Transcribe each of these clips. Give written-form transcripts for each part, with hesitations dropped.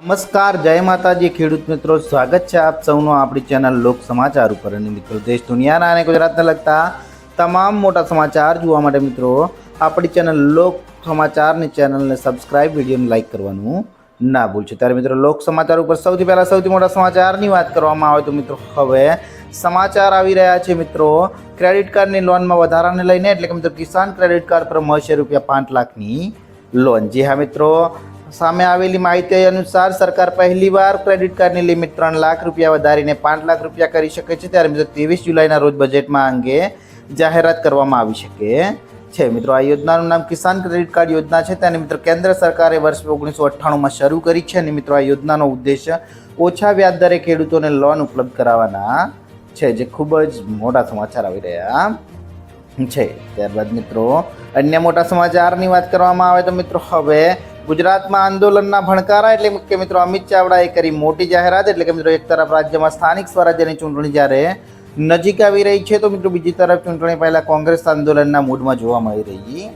નમસ્કાર, જય માતાજી ખેડૂત મિત્રો, સ્વાગત છે આપ સૌનો આપણી ચેનલ લોક સમાચાર ઉપર. અને મિત્રો, દેશ દુનિયાના અને ગુજરાતને લગતા તમામ મોટા સમાચાર જોવા માટે મિત્રો આપણી ચેનલ લોક સમાચારની ચેનલને સબસ્ક્રાઇબ, વિડીયોને લાઇક કરવાનું ના ભૂલશો. ત્યારે મિત્રો, લોક સમાચાર ઉપર સૌથી પહેલાં સૌથી મોટા સમાચારની વાત કરવામાં આવે તો મિત્રો હવે સમાચાર આવી રહ્યા છે. મિત્રો, ક્રેડિટ કાર્ડની લોનમાં વધારાને લઈને એટલે કે મિત્રો કિસાન ક્રેડિટ કાર્ડ પર મળશે ₹5 લાખની લોન. જી હા મિત્રો, સામે આવેલી માહિતી અનુસાર સરકાર પહેલીવાર ક્રેડિટ કાર્ડની લિમિટ ₹3 લાખ વધારીને ₹5 લાખ કરી શકે છે. ત્યારે મિત્રો 23 જુલાઈના રોજ બજેટમાં અંગે જાહેરાત કરવામાં આવી શકે છે. મિત્રો, આ યોજનાનું નામ કિસાન ક્રેડિટ કાર્ડ યોજના છે. તેને મિત્રો કેન્દ્ર સરકારે વર્ષ 1998માં શરૂ કરી છે. અને મિત્રો આ યોજનાનો ઉદ્દેશ્ય ઓછા વ્યાજ દરે ખેડૂતોને લોન ઉપલબ્ધ કરાવવાના છે, જે ખૂબ જ મોટા સમાચાર આવી રહ્યા છે. ત્યારબાદ મિત્રો અન્ય મોટા સમાચારની વાત કરવામાં આવે તો મિત્રો હવે ગુજરાતમાં આંદોલનના ભણકારા એટલે કે મિત્રો અમિત ચાવડાએ કરી મોટી જાહેરાત. એટલે કે મિત્રો એક તરફ રાજ્યમાં સ્થાનિક સ્વરાજ્યની ચૂંટણી જ્યારે નજીક આવી રહી છે તો મિત્રો બીજી તરફ ચૂંટણી પહેલા કોંગ્રેસ આંદોલનના મૂડમાં જોવા મળી રહી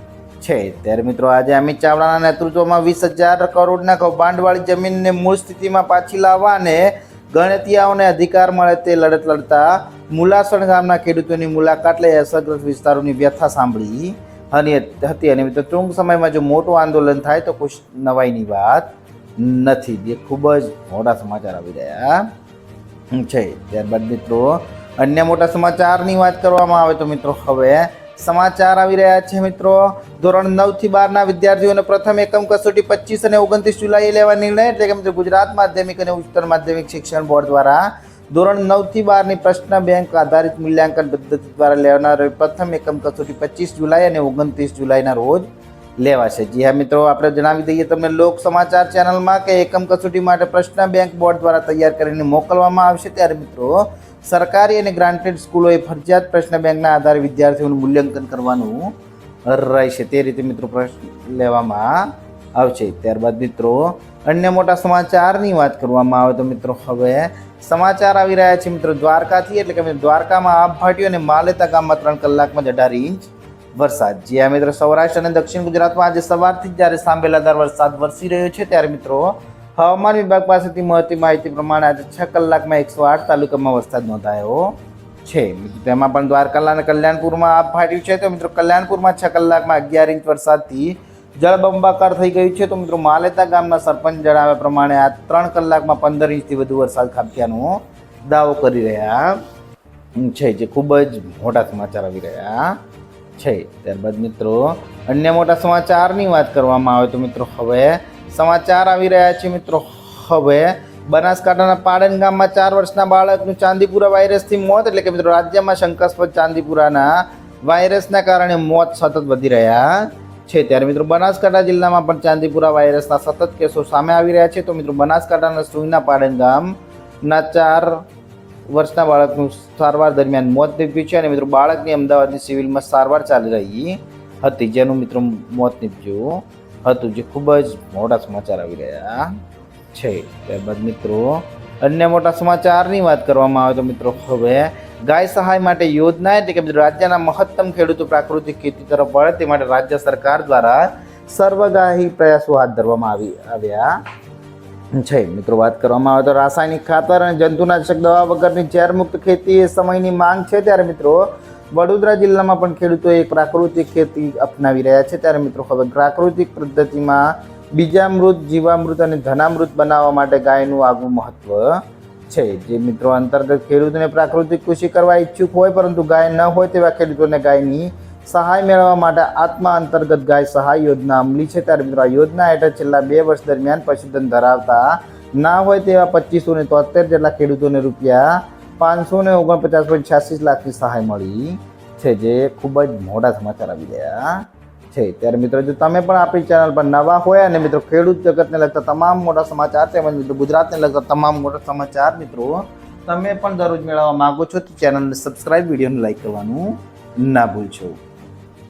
છે. ત્યારે મિત્રો આજે અમિત ચાવડાના નેતૃત્વમાં 20,000 કરોડના કૌભાંડવાળી જમીનને મૂળ સ્થિતિમાં પાછી લાવવા અને ગણતિયાઓને અધિકાર મળે તે લડત લડતા મુલાસણ ગામના ખેડૂતોની મુલાકાત લઈ અસરગ્રસ્ત વિસ્તારોની વ્યથા સાંભળી હતી. અને મિત્રો ટૂંક સમયમાં જો મોટું આંદોલન થાય તો કોઈ નવાઈની વાત નથી. જે ખૂબ જ મોટા સમાચાર આવી રહ્યા છે. ત્યારબાદ મિત્રો અન્ય મોટા સમાચારની વાત કરવામાં આવે તો મિત્રો હવે સમાચાર આવી રહ્યા છે. મિત્રો, ધોરણ 9 થી 12ના વિદ્યાર્થીઓને પ્રથમ એકમ કસોટી 25 અને 29 જુલાઈએ લેવા નિર્ણય. એટલે કે મિત્રો ગુજરાત માધ્યમિક અને ઉચ્ચતર માધ્યમિક શિક્ષણ બોર્ડ દ્વારા ધોરણ 9 થી 12ની પ્રશ્ન બેંક આધારિત મૂલ્યાંકન પદ્ધતિ દ્વારા લેવાનાર પ્રથમ એકમ કસોટી 25 જુલાઈ અને 29 જુલાઈના રોજ લેવાશે. જી હા મિત્રો, આપણે જણાવી દઈએ તમને લોક સમાચાર ચેનલમાં કે એકમ કસોટી માટે પ્રશ્ન બેંક બોર્ડ દ્વારા તૈયાર કરીને મોકલવામાં આવશે. ત્યારે મિત્રો સરકારી અને ગ્રાન્ટેડ સ્કૂલોએ ફરજિયાત પ્રશ્ન બેંકના આધારે વિદ્યાર્થીઓનું મૂલ્યાંકન કરવાનું રહેશે. તે રીતે મિત્રો પ્રશ્ન લેવામાં આવશે. ત્યારબાદ મિત્રો અન્ય મોટા સમાચારની વાત કરવામાં આવે તો મિત્રો હવે સમાચાર આવી રહ્યા છે. મિત્રો દ્વારકાથી એટલે કે દ્વારકામાં આબ ફાટ્યું અને માલેતા ગામમાં 3 કલાકમાં 18 ઇંચ વરસાદ. જી આ મિત્રો સૌરાષ્ટ્ર અને દક્ષિણ ગુજરાતમાં આજે સવારથી જ જ્યારે સાંભેલાધાર વરસાદ વરસી રહ્યો છે. ત્યારે મિત્રો હવામાન વિભાગ પાસેથી મળતી માહિતી પ્રમાણે આજે 6 કલાકમાં 108 તાલુકામાં વરસાદ નોંધાયો છે. તેમાં પણ દ્વારકા અને કલ્યાણપુરમાં આબ ફાટ્યું છે. તો મિત્રો કલ્યાણપુરમાં 6 કલાકમાં 11 ઇંચ વરસાદથી જળબંબાકાર થઈ ગયું છે. તો મિત્રો માલેતા ગામના સરપંચ જણાવ્યા પ્રમાણે આ 3 કલાકમાં 15 ઇંચથી વધુ વરસાદ ખાબક્યાનો દાવો કરી રહ્યા છે, જે ખૂબ જ મોટા સમાચાર આવી રહ્યા છે. ત્યારબાદ મિત્રો અન્ય મોટા સમાચારની વાત કરવામાં આવે તો મિત્રો હવે સમાચાર આવી રહ્યા છે. મિત્રો હવે બનાસકાંઠાના પાડન ગામમાં 4 વર્ષના બાળકનું ચાંદીપુરા વાયરસથી મોત. એટલે કે મિત્રો રાજ્યમાં શંકાસ્પદ ચાંદીપુરાના વાયરસના કારણે મોત સતત વધી રહ્યા છે. ત્યારે મિત્રો બનાસકાંઠા જિલ્લામાં પણ ચાંદીપુરા વાયરસના સતત કેસો સામે આવી રહ્યા છે. તો મિત્રો બનાસકાંઠાના સુઈના પાડન ગામના 4 વર્ષના બાળકનું સારવાર દરમિયાન મોત નીપજ્યું છે. અને મિત્રો બાળકની અમદાવાદની સિવિલમાં સારવાર ચાલી રહી હતી, જેનું મિત્રો મોત નીપજ્યું હતું, જે ખૂબ જ મોટા સમાચાર આવી રહ્યા છે. ત્યારબાદ મિત્રો અન્ય મોટા સમાચારની વાત કરવામાં આવે તો મિત્રો હવે ગાય સહાય માટે યોજના એટલે કે રાજ્યના મહત્તમ ખેડૂતો પ્રાકૃતિક ખેતી તરફ વળે તે માટે રાજ્ય સરકાર દ્વારા સર્વગ્રાહી પ્રયાસો હાથ ધરવામાં આવ્યા છે. મિત્રો વાત કરવામાં આવે તો રાસાયણિક ખાતર અને જંતુનાશક દવા વગરની ઝેરમુક્ત ખેતી એ સમયની માંગ છે. ત્યારે મિત્રો વડોદરા જિલ્લામાં પણ ખેડૂતોએ પ્રાકૃતિક ખેતી અપનાવી રહ્યા છે. ત્યારે મિત્રો હવે પ્રાકૃતિક પદ્ધતિમાં બીજામૃત, જીવામૃત અને ધનામૃત બનાવવા માટે ગાયનું આગવું મહત્વ છે. જે મિત્રો અંતર્ગત ખેડૂતોને પ્રાકૃતિક કૃષિ કરવા ઈચ્છુક હોય પરંતુ ગાય ન હોય તેવા ખેડૂતોને ગાયની સહાય મેળવવા માટે આત્મા અંતર્ગત ગાય સહાય યોજના અમલી છે. ત્યારે મિત્રો આ યોજના હેઠળ છેલ્લા 2 વર્ષ દરમિયાન પશુધન ધરાવતા ના હોય તેવા 2573 જેટલા ખેડૂતોને ₹549.86 લાખની સહાય મળી છે, જે ખૂબ જ મોટા સમાચાર આવી રહ્યા છે. ત્યારે મિત્રો જો તમે પણ આપણી ચેનલ પર નવા હોય અને મિત્રો ખેડૂત જગતને લગતા તમામ મોટા સમાચાર તેમજ મિત્રો ગુજરાતને લગતા તમામ મોટા સમાચાર મિત્રો તમે પણ દરરોજ મેળવવા માંગો છો તો ચેનલને સબસ્ક્રાઇબ, વિડીયોને લાઈક કરવાનું ના ભૂલશો.